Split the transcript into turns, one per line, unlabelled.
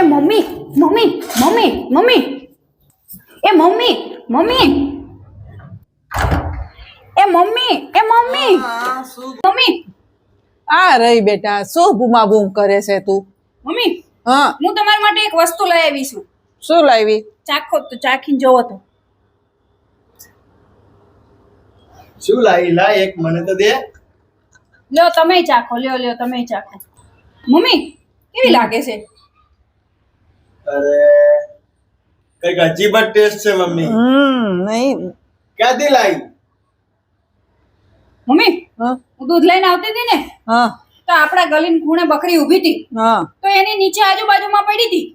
એ mummy mummy mummy mummy એ mummy mummy એ mummy એ mummy mummy
આ રહી બેટા શું બૂમા બૂમ કરે છે તું?
મમ્મી
હા
હું તમારા માટે એક વસ્તુ લઈ આવી છું.
શું લાવી?
ચાખો તો ચાખીને જોવો તો.
શું લાવી? લા એક મને તો દે.
લ્યો તમે ચાખો, લ્યો તમે ચાખો. મમ્મી કેવી લાગે છે?
અરે કઈક અજીબ જ ટેસ્ટ છે મમ્મી.
નહીં.
ક્યાંથી લાવી?
મમ્મી
હા
હું દૂધ લઈને આવતી હતી ને
હા
તો આપણા ગલીની ખૂણે બકરી ઊભી હતી.
હા
તો એની નીચે આજુબાજુમાં પડી હતી.